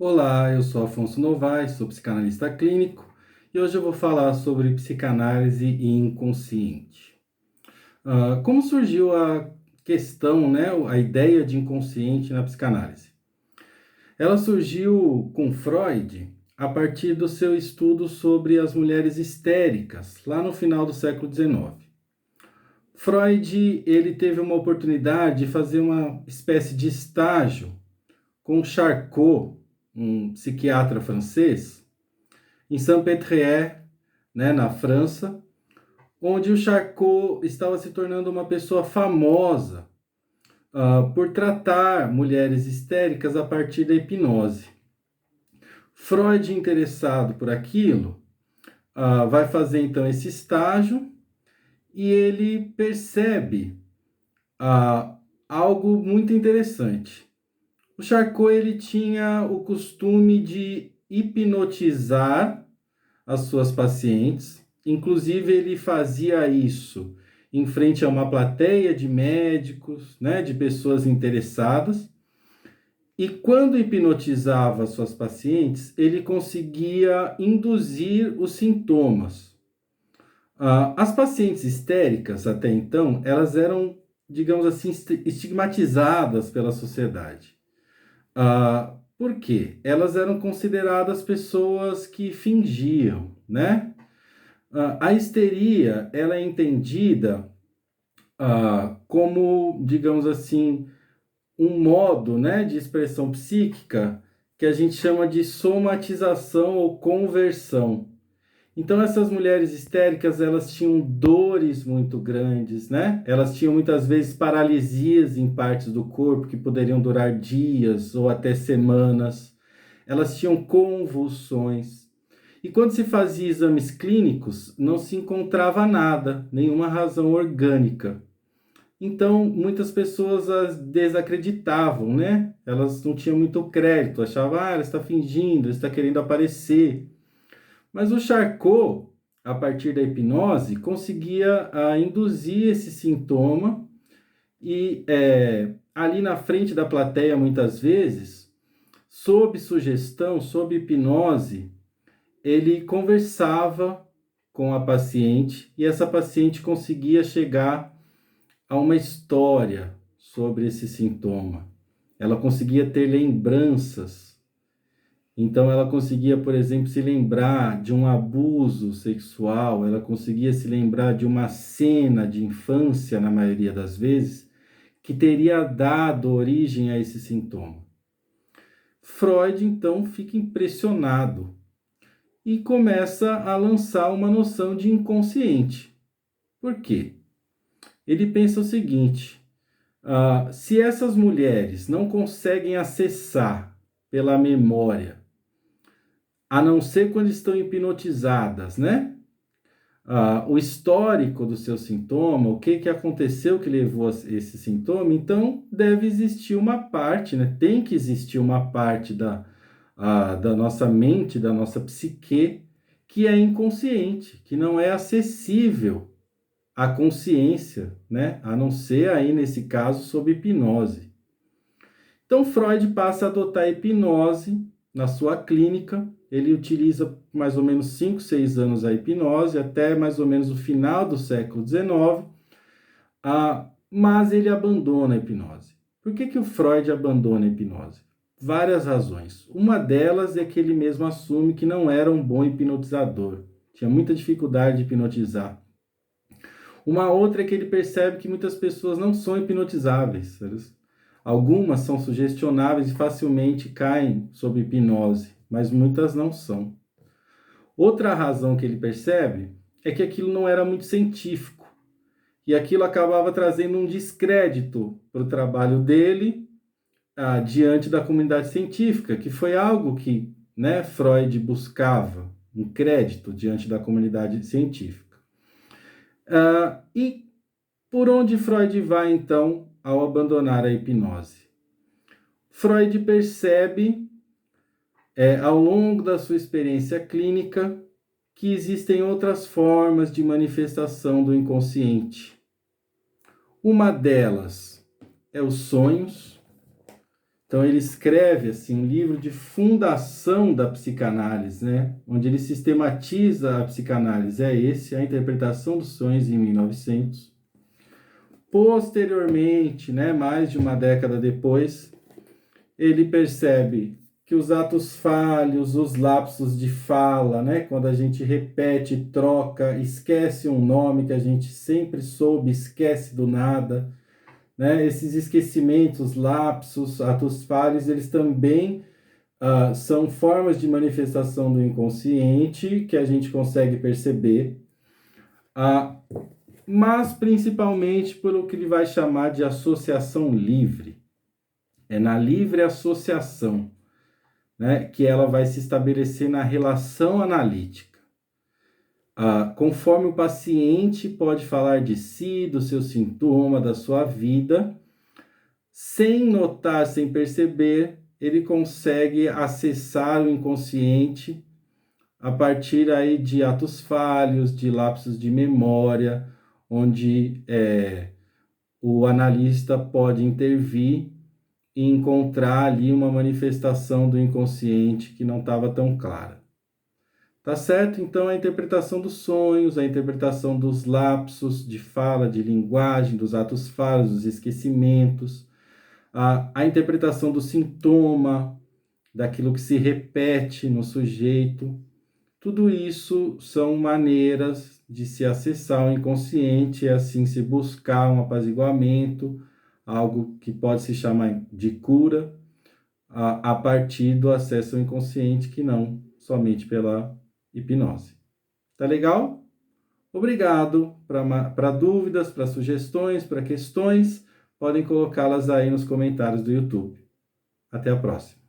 Olá, eu sou Afonso Novaes, sou psicanalista clínico e hoje eu vou falar sobre psicanálise e inconsciente. Como surgiu a questão, né, a ideia de inconsciente na psicanálise? Ela surgiu com Freud a partir do seu estudo sobre as mulheres histéricas, lá no final do século XIX. Freud, ele teve uma oportunidade de fazer uma espécie de estágio com Charcot, um psiquiatra francês, em Saint-Pétri, né, na França, onde o Charcot estava se tornando uma pessoa famosa por tratar mulheres histéricas a partir da hipnose. Freud, interessado por aquilo, vai fazer então esse estágio e ele percebe algo muito interessante. O Charcot ele tinha o costume de hipnotizar as suas pacientes. Inclusive, ele fazia isso em frente a uma plateia de médicos, né, de pessoas interessadas. E quando hipnotizava suas pacientes, ele conseguia induzir os sintomas. As pacientes histéricas, até então, elas eram, digamos assim, estigmatizadas pela sociedade. Por quê? Elas eram consideradas pessoas que fingiam, né? A histeria, ela é entendida como, digamos assim, um modo, né, de expressão psíquica que a gente chama de somatização ou conversão. Então, essas mulheres histéricas, elas tinham dores muito grandes, né? Elas tinham muitas vezes paralisias em partes do corpo que poderiam durar dias ou até semanas. Elas tinham convulsões. E quando se fazia exames clínicos, não se encontrava nada, nenhuma razão orgânica. Então, muitas pessoas as desacreditavam, né? Elas não tinham muito crédito, achavam, ela está fingindo, está querendo aparecer. Mas o Charcot, a partir da hipnose, conseguia induzir esse sintoma e ali na frente da plateia, muitas vezes, sob sugestão, sob hipnose, ele conversava com a paciente e essa paciente conseguia chegar a uma história sobre esse sintoma. Ela conseguia ter lembranças. Então, ela conseguia, por exemplo, se lembrar de um abuso sexual, ela conseguia se lembrar de uma cena de infância, na maioria das vezes, que teria dado origem a esse sintoma. Freud, então, fica impressionado e começa a lançar uma noção de inconsciente. Por quê? Ele pensa o seguinte: se essas mulheres não conseguem acessar pela memória, a não ser quando estão hipnotizadas, né? O histórico do seu sintoma, o que aconteceu que levou a esse sintoma, então deve existir uma parte, né? Tem que existir uma parte da nossa mente, da nossa psique, que é inconsciente, que não é acessível à consciência, né? A não ser aí, nesse caso, sob hipnose. Então, Freud passa a adotar a hipnose na sua clínica. Ele utiliza mais ou menos 5, 6 anos a hipnose, até mais ou menos o final do século XIX, mas ele abandona a hipnose. Por que o Freud abandona a hipnose? Várias razões. Uma delas é que ele mesmo assume que não era um bom hipnotizador. Tinha muita dificuldade de hipnotizar. Uma outra é que ele percebe que muitas pessoas não são hipnotizáveis. Algumas são sugestionáveis e facilmente caem sob hipnose, mas muitas não são. Outra razão que ele percebe é que aquilo não era muito científico. E aquilo acabava trazendo um descrédito para o trabalho dele diante da comunidade científica, que foi algo que, né, Freud buscava, um crédito diante da comunidade científica. E por onde Freud vai, então, ao abandonar a hipnose? Freud percebe, ao longo da sua experiência clínica, que existem outras formas de manifestação do inconsciente. Uma delas é os sonhos. Então ele escreve assim um livro de fundação da psicanálise, né? Onde ele sistematiza a psicanálise. É esse, A Interpretação dos Sonhos, em 1900. Posteriormente, né, mais de uma década depois, ele percebe que os atos falhos, os lapsos de fala, né, quando a gente repete, troca, esquece um nome que a gente sempre soube, esquece do nada, né, esses esquecimentos, lapsos, atos falhos, eles também são formas de manifestação do inconsciente que a gente consegue perceber, mas principalmente pelo que ele vai chamar de associação livre. É na livre associação, né, que ela vai se estabelecer na relação analítica. Conforme o paciente pode falar de si, do seu sintoma, da sua vida, sem notar, sem perceber, ele consegue acessar o inconsciente a partir aí de atos falhos, de lapsos de memória, onde o analista pode intervir e encontrar ali uma manifestação do inconsciente que não estava tão clara. Tá certo? Então, a interpretação dos sonhos, a interpretação dos lapsos de fala, de linguagem, dos atos falhos, dos esquecimentos, a interpretação do sintoma, daquilo que se repete no sujeito, tudo isso são maneiras de se acessar o inconsciente e assim se buscar um apaziguamento, algo que pode se chamar de cura, a partir do acesso ao inconsciente, que não somente pela hipnose. Tá legal? Obrigado. Para dúvidas, para sugestões, para questões, podem colocá-las aí nos comentários do YouTube. Até a próxima.